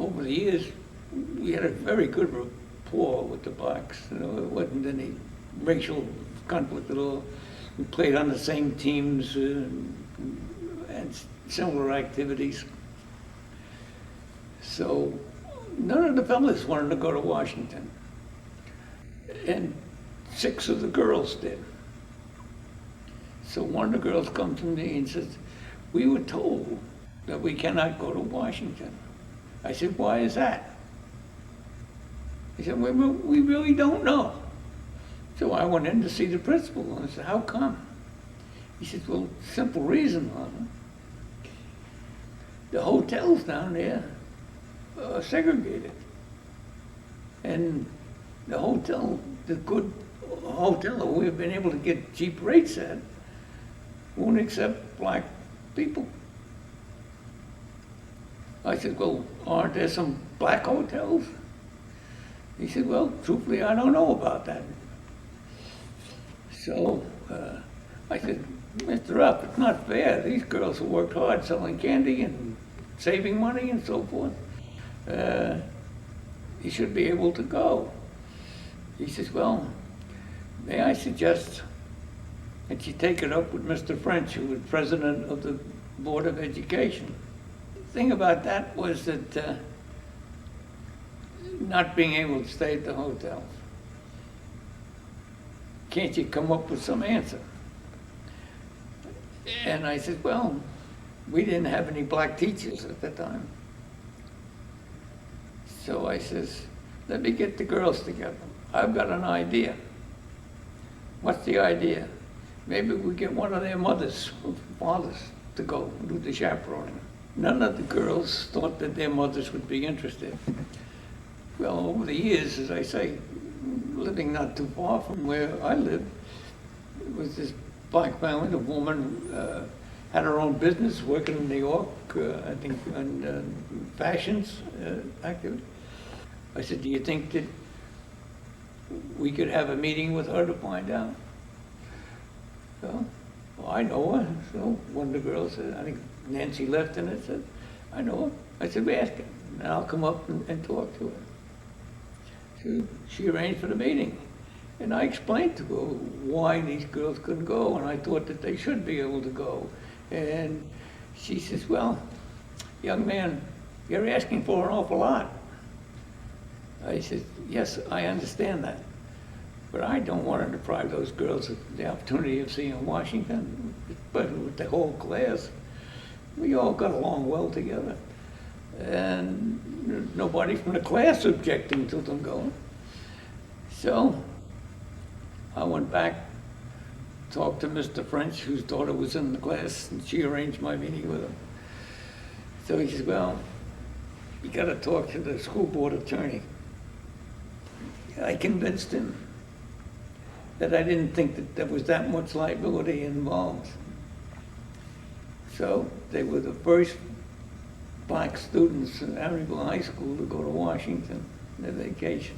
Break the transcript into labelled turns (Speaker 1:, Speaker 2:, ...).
Speaker 1: over the years, we had a very good rapport with the blacks. You know, it wasn't any racial conflict at all. We played on the same teams and similar activities. So none of the fellas wanted to go to Washington. And 6 of the girls did. So one of the girls come to me and says, "We were told that we cannot go to Washington." I said, "Why is that?" He said, "We really don't know." So I went in to see the principal and I said, "How come?" He said, "Well, simple reason, Mama. The hotels down there are segregated. And the hotel, the good hotel that we've been able to get cheap rates at, won't accept black people." I said, "Well, aren't there some black hotels?" He said, "Well, truthfully, I don't know about that." So I said, "Mr. Rupp, it's not fair. These girls have worked hard selling candy and saving money and so forth. You should be able to go." He says, "Well, may I suggest that you take it up with Mr. French, who was president of the Board of Education." The thing about that was that not being able to stay at the hotel. Can't you come up with some answer? And I said, "Well, we didn't have any black teachers at the time." So I says, "Let me get the girls together. I've got an idea." "What's the idea?" "Maybe we get one of their mothers or fathers to go and do the chaperoning." None of the girls thought that their mothers would be interested. Well, over the years, as I say, living not too far from where I lived, it was this black family. The woman had her own business working in New York, I think, on fashions activity. I said, "Do you think that we could have a meeting with her to find out?" "Well, I know her." So one of the girls said, I think Nancy Lefton had said, "I know her." I said, "Ask her, and I'll come up and talk to her." So she arranged for the meeting. And I explained to her why these girls couldn't go, and I thought that they should be able to go. And she says, "Well, young man, you're asking for an awful lot." I said, "Yes, I understand that. But I don't want to deprive those girls of the opportunity of seeing Washington, but with the whole class. We all got along well together. And nobody from the class objecting to them going." So I went back, talked to Mr. French, whose daughter was in the class, and she arranged my meeting with him. So he says, "Well, you got to talk to the school board attorney." I convinced him that I didn't think that there was that much liability involved. So they were the first black students in Amityville High School to go to Washington on their vacation.